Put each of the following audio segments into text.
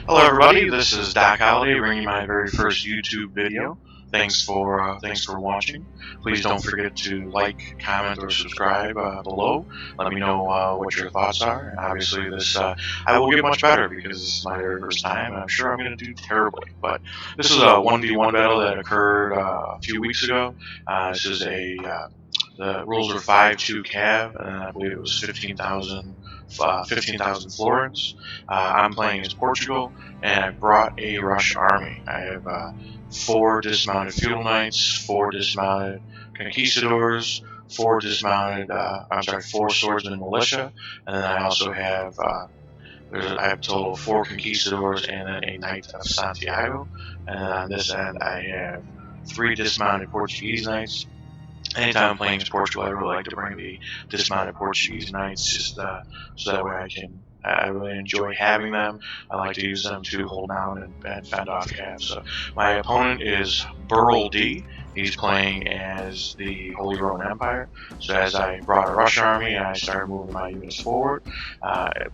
Hello, everybody. This is Doc Holiday bringing my very first YouTube video. Thanks for watching. Please don't forget to like, comment, or subscribe below. Let me know what your thoughts are. And obviously, this I will get much better because this is my very first time. And I'm sure I'm going to do terribly. But this is a 1v1 battle that occurred a few weeks ago. This is the rules were 5-2 cav, and I believe it was 15,000 florins. I'm playing as Portugal, and I brought a rush army. I have 4 dismounted feudal knights, 4 dismounted conquistadors, 4 dismounted, 4 swordsmen militia, and then I also have I have a total of 4 conquistadors and then a knight of Santiago. And then on this end, I have 3 dismounted Portuguese knights. Anytime I'm playing as Portugal, I really like to bring the dismounted Portuguese knights, just so that way I really enjoy having them. I like to use them to hold down and fend off calves. So my opponent is Burl D. He's playing as the Holy Roman Empire. So as I brought a rush army and I started moving my units forward,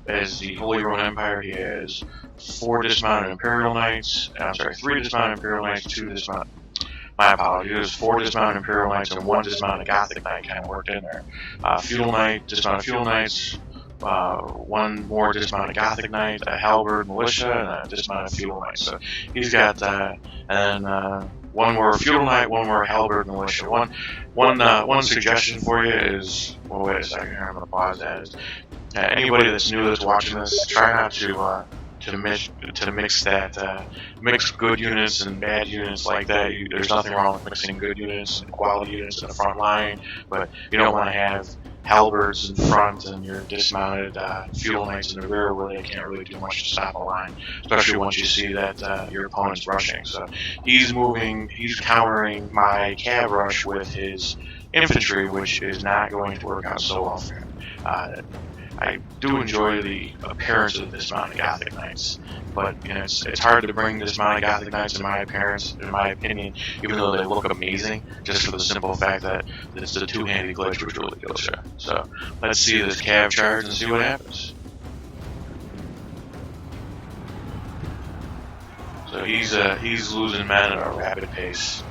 as the Holy Roman Empire, he has 4 dismounted Imperial Knights. 3 dismounted Imperial Knights, 2 dismounted. My apologies. There's 4 dismounted Imperial Knights and 1 dismounted Gothic Knight kind of worked in there. Feudal Knight, dismounted Feudal Knights, 1 more dismounted Gothic Knight, a Halberd Militia, and a dismounted Feudal Knight. So he's got and then 1 more Feudal Knight, 1 more Halberd Militia. One suggestion for you is, well, wait a second here. I'm going to pause that. Is, anybody that's new that's watching this, try not to mix good units and bad units like that. There's nothing wrong with mixing good units and quality units in the front line, but you don't want to have halberds in front and your dismounted feudal knights in the rear where they can't really do much to stop a line, especially once you see that your opponent's rushing. So he's countering my cav rush with his infantry, which is not going to work out so well for him. I do enjoy the appearance of dismounted Gothic Knights, but it's hard to bring dismounted Gothic Knights in my opinion, even though they look amazing, just for the simple fact that it's the two-handed glitch which really goes there. So let's see this cav charge and see what happens. So he's losing men at a rapid pace.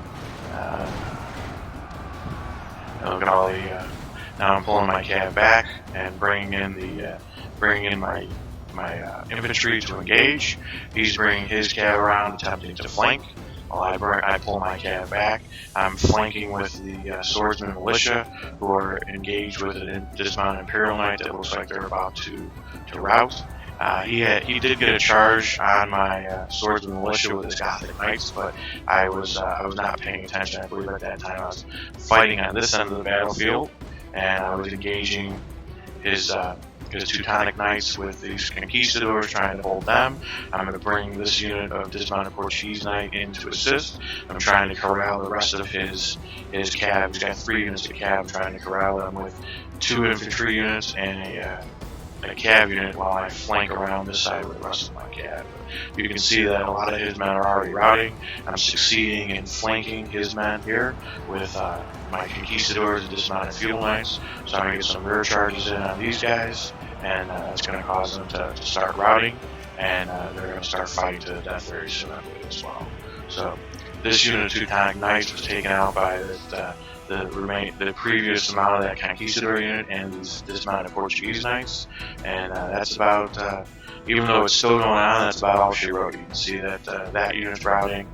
Look at all the. Now I'm pulling my cav back and bringing in my infantry to engage. He's bringing his cav around, attempting to flank. While I pull my cav back, I'm flanking with the swordsman militia, who are engaged with a dismounted Imperial Knight that looks like they're about to rout. He did get a charge on my swordsman militia with his Gothic Knights, but I was not paying attention. I believe at that time I was fighting on this end of the battlefield, and I was engaging his Teutonic Knights with these conquistadors, trying to hold them. I'm going to bring this unit of dismounted Portuguese Knight in to assist. I'm trying to corral the rest of his cav. He's got 3 units of cav, trying to corral them with 2 infantry units and a cav unit while I flank around this side with the rest of my cav. You can see that a lot of his men are already routing. I'm succeeding in flanking his men here with my conquistadors and dismounted feudal knights. So I'm going to get some rear charges in on these guys, and it's going to cause them to start routing, and they're going to start fighting to the death very soon, I believe, as well. So this unit of Teutonic Knights was taken out by the previous amount of that conquistador unit and these dismounted Portuguese Knights, and that's about. Even though it's still going on, that's about all she wrote. You can see that that unit's routing.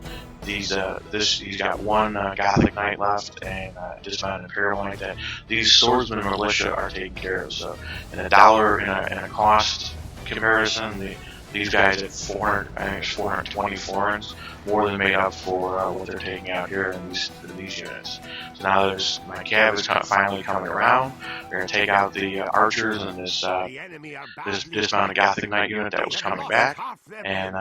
He's got 1 Gothic Knight left and dismounted Imperial Knight. That these swordsmen and militia are taken care of. So in a dollar in a cost comparison, these guys at 420 florins, more than made up for what they're taking out here in these units. So now my cav is finally coming around. They're going to take out the archers and this dismounted Gothic Knight unit that was coming back, and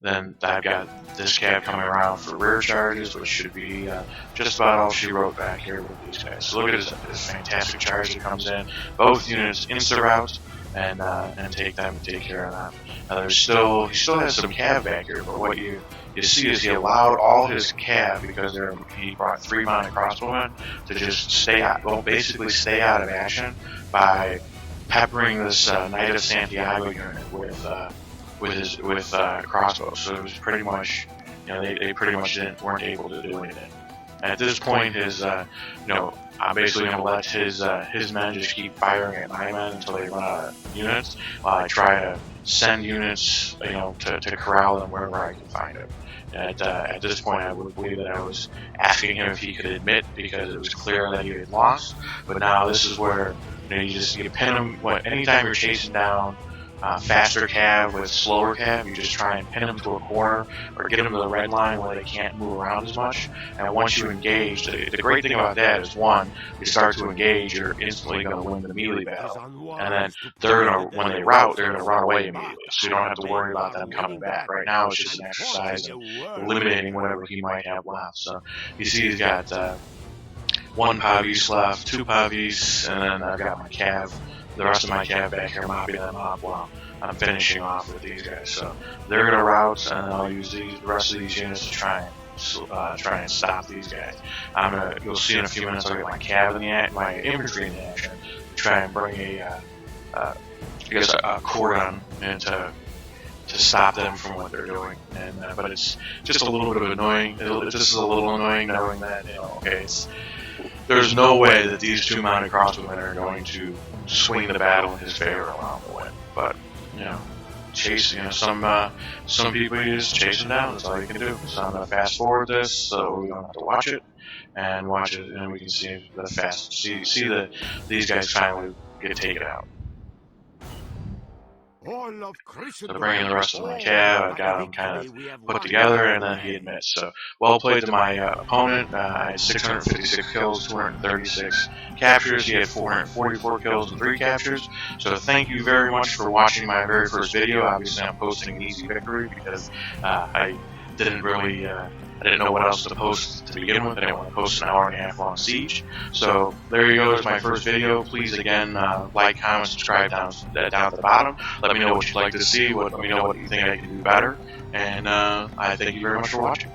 then I've got this cav coming around for rear charges, which should be just about all she wrote back here with these guys. So look at this fantastic charge that comes in. Both units insta-rout and take care of them. Now he still has some cav back here, but what you see is he allowed all his cav, because he brought 3 mounted crossbowmen, to just basically stay out of action by peppering this Knight of Santiago unit with crossbows. So it was pretty much, they pretty much weren't able to do anything. At this point, I'm basically going to let his men just keep firing at my men until they run out of units, while I try to send units, to corral them wherever I can find them. At this point, I would believe that I was asking him if he could admit, because it was clear that he had lost. But now this is where you pin him. Anytime you're chasing down faster cav with slower cav, you just try and pin them to a corner or get them to the red line where they can't move around as much. And once you engage, the great thing about that is, one, you start to engage, you're instantly going to win the melee battle. And then when they rout, they're going to run away immediately. So you don't have to worry about them coming back. Right now, it's just an exercise in eliminating whatever he might have left. So you see he's got 1 Pavis left, 2 Pavis, and then I've got my cav. The rest of my cav back here mopping them up while I'm finishing off with these guys. So they're going to rout, and I'll use the rest of these units to try and stop these guys. You'll see in a few minutes I'll get my cav in my infantry in the action to try and bring a cordon in to stop them from what they're doing. But it's just a little bit of annoying. This is a little annoying knowing that there's no way that these 2 mounted crossbowmen are going to swing the battle in his favor along the way. But some people you just chase them down. That's all you can do. So I'm gonna fast forward this so we don't have to watch it, and we can see these guys finally get taken out. So bringing the rest of my cav, I've got him kind of put together, and then he admits. So well played to my opponent. I had 656 kills, 236 captures. He had 444 kills and 3 captures. So thank you very much for watching my very first video. Obviously, I'm posting an easy victory because I didn't know what else to post to begin with. I didn't want to post an hour-and-a-half long siege. So there you go. There's my first video. Please, again, like, comment, subscribe down at the bottom. Let me know what you'd like to see. Let me know what you think I can do better. And I thank you very much for watching.